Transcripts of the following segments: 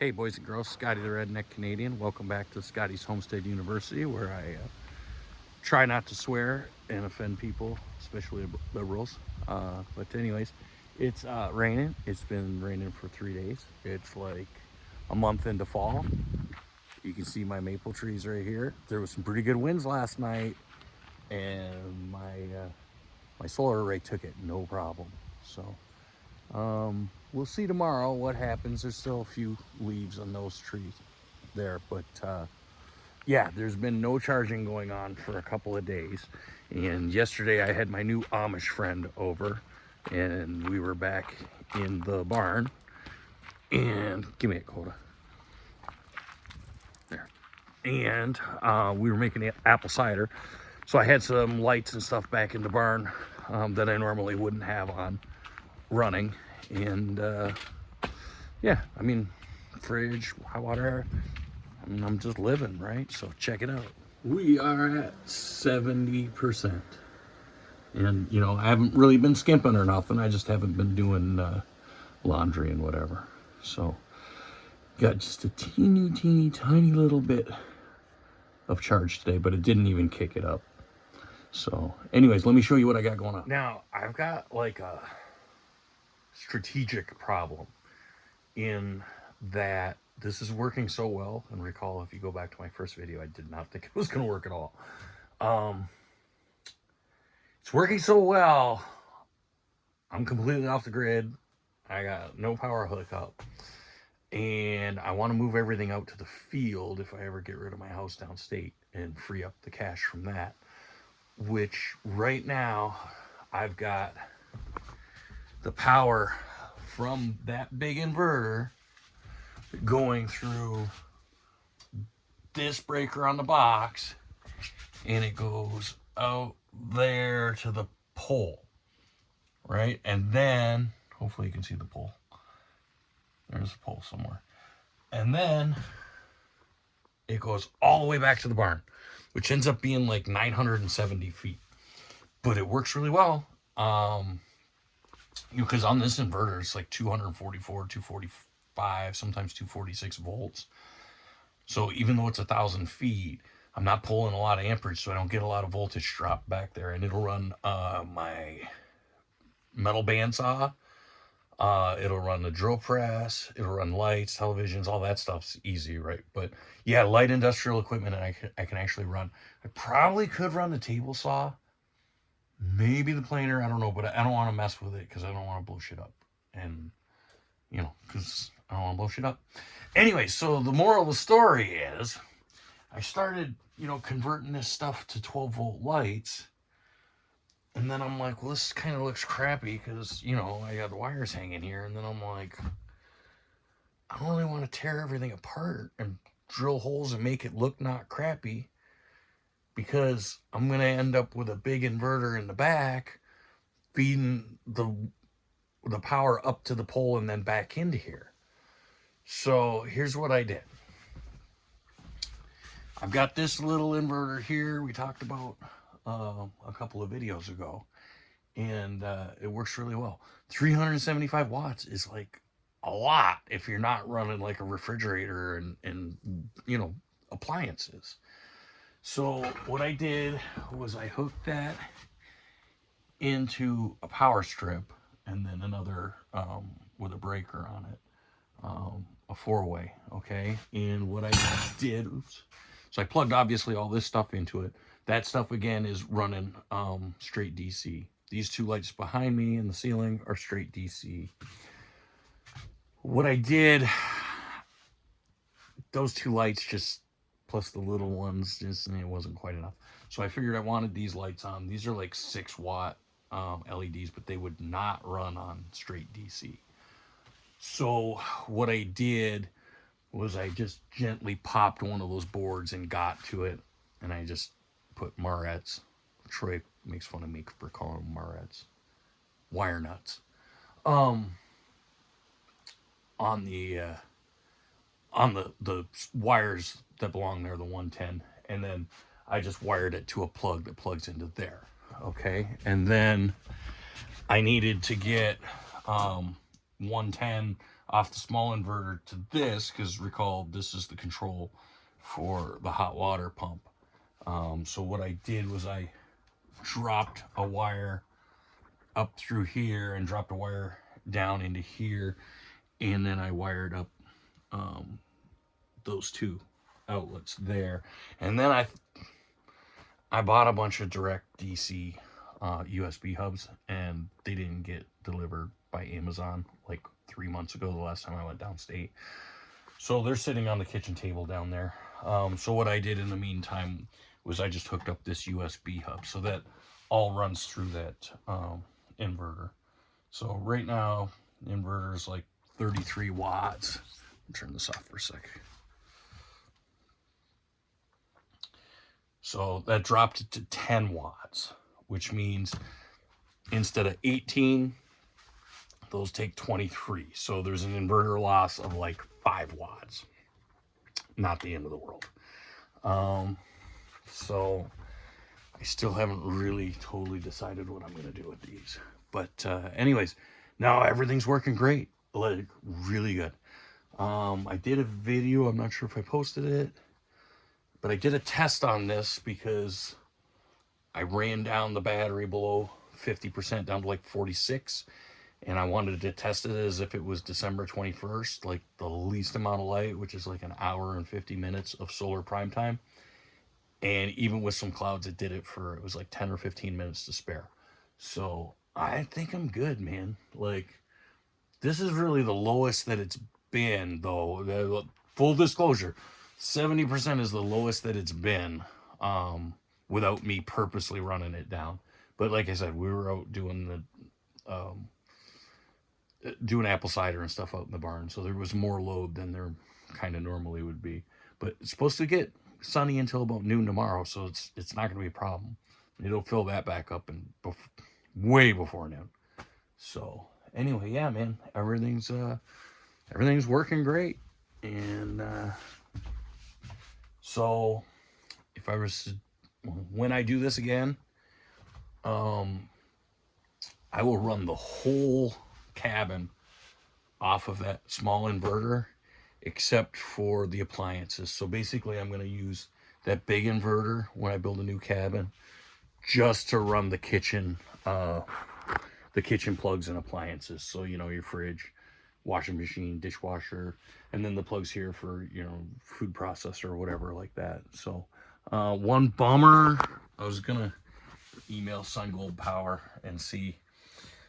Hey boys and girls, Scotty the Redneck Canadian. Welcome back to Scotty's Homestead University, where I try not to swear and offend people, especially liberals. But anyways, it's raining. It's been raining for 3 days. It's like a month into fall. You can see my maple trees right here. There was some pretty good winds last night, and my solar array took it no problem. So we'll see tomorrow what happens. There's still a few leaves on those trees there, but yeah, there's been no charging going on for a couple of days. And yesterday I had my new Amish friend over, and we were back in the barn. And give me a coda there. And we were making apple cider, so I had some lights and stuff back in the barn that I normally wouldn't have on running. And yeah, I mean, fridge, hot water. I mean, I'm just living, right? So check it out. We are at 70%. And, you know, I haven't really been skimping or nothing. I just haven't been doing laundry and whatever. So got just a teeny tiny little bit of charge today, but it didn't even kick it up. So anyways, let me show you what I got going on. Now, I've got like a strategic problem in that this is working so well. And recall, if you go back to my first video, I did not think it was going to work at all. It's working so well. I'm completely off the grid. I got no power hookup, and I want to move everything out to the field if I ever get rid of my house downstate and free up the cash from that, which right now I've got the power from that big inverter going through this breaker on the box, and it goes out there to the pole, right? And then hopefully you can see the pole. There's a pole somewhere. And then it goes all the way back to the barn, which ends up being like 970 feet. But it works really well. Because on this inverter, it's like 244, 245, sometimes 246 volts. So even though it's 1,000 feet, I'm not pulling a lot of amperage, so I don't get a lot of voltage drop back there. And it'll run my metal bandsaw. It'll run the drill press. It'll run lights, televisions, all that stuff's easy, right? But yeah, light industrial equipment, and I can actually run. I probably could run the table saw, maybe the planer, I don't know, but I don't want to mess with it because I don't want to blow shit up. And, you know, because I don't want to blow shit up. Anyway, so the moral of the story is I started, you know, converting this stuff to 12-volt lights. And then I'm like, well, this kind of looks crappy because, you know, I got the wires hanging here. And then I'm like, I don't really want to tear everything apart and drill holes and make it look not crappy, because I'm going to end up with a big inverter in the back feeding the power up to the pole and then back into here. So here's what I did. I've got this little inverter here we talked about a couple of videos ago, and it works really well. 375 watts is like a lot if you're not running like a refrigerator and you know, appliances. So what I did was I hooked that into a power strip, and then another with a breaker on it, a 4-way, okay? And what I did, so I plugged obviously all this stuff into it. That stuff again is running straight DC. These two lights behind me in the ceiling are straight DC. What I did, those two lights just, plus the little ones, just, it wasn't quite enough. So I figured I wanted these lights on. These are like 6-watt LEDs, but they would not run on straight DC. So what I did was I just gently popped one of those boards and got to it, and I just put Marrettes. Troy makes fun of me for calling them Marrettes. Wire nuts. On the wires that belong there, the 110, and then I just wired it to a plug that plugs into there. Okay, and then I needed to get 110 off the small inverter to this, because recall this is the control for the hot water pump. So what I did was I dropped a wire up through here and dropped a wire down into here, and then I wired up those two outlets there, and then I bought a bunch of direct DC USB hubs, and they didn't get delivered by Amazon like 3 months ago, the last time I went downstate. So they're sitting on the kitchen table down there. So what I did in the meantime was I just hooked up this USB hub, so that all runs through that inverter. So right now, the inverter is like 33 watts. I'll turn this off for a sec. So that dropped it to 10 watts, which means instead of 18, those take 23. So there's an inverter loss of like 5 watts. Not the end of the world. So I still haven't really totally decided what I'm going to do with these. But anyways, now everything's working great. Like, really good. I did a video. I'm not sure if I posted it. But I did a test on this because I ran down the battery below 50%, down to like 46. And I wanted to test it as if it was December 21st, like the least amount of light, which is like an hour and 50 minutes of solar prime time. And even with some clouds, it did it for, it was like 10 or 15 minutes to spare. So I think I'm good, man. Like, this is really the lowest that it's been, though. Full disclosure, 70% is the lowest that it's been without me purposely running it down. But like I said, we were out doing apple cider and stuff out in the barn, so there was more load than there kind of normally would be. But it's supposed to get sunny until about noon tomorrow, so it's not going to be a problem. It'll fill that back up and way before noon. So anyway, yeah, man, everything's working great. And so if I was to, when I do this again, I will run the whole cabin off of that small inverter except for the appliances. So basically I'm going to use that big inverter when I build a new cabin just to run the kitchen plugs and appliances. So, you know, your fridge, washing machine, dishwasher, and then the plugs here for, you know, food processor or whatever like that. So one bummer, I was gonna email SunGold Power and see.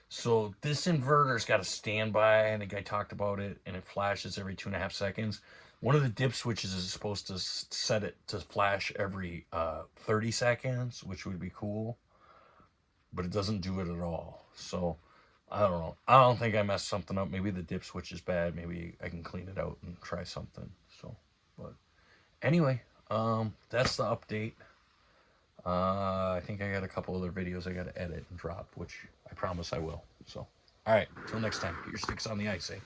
So this inverter's got a standby. I think I talked about it, and it flashes every 2.5 seconds. One of the dip switches is supposed to set it to flash every 30 seconds, which would be cool, but it doesn't do it at all. So I don't know. I don't think I messed something up. Maybe the dip switch is bad. Maybe I can clean it out and try something. So, but anyway, that's the update. I think I got a couple other videos I got to edit and drop, which I promise I will. So, all right, till next time, get your sticks on the ice, eh?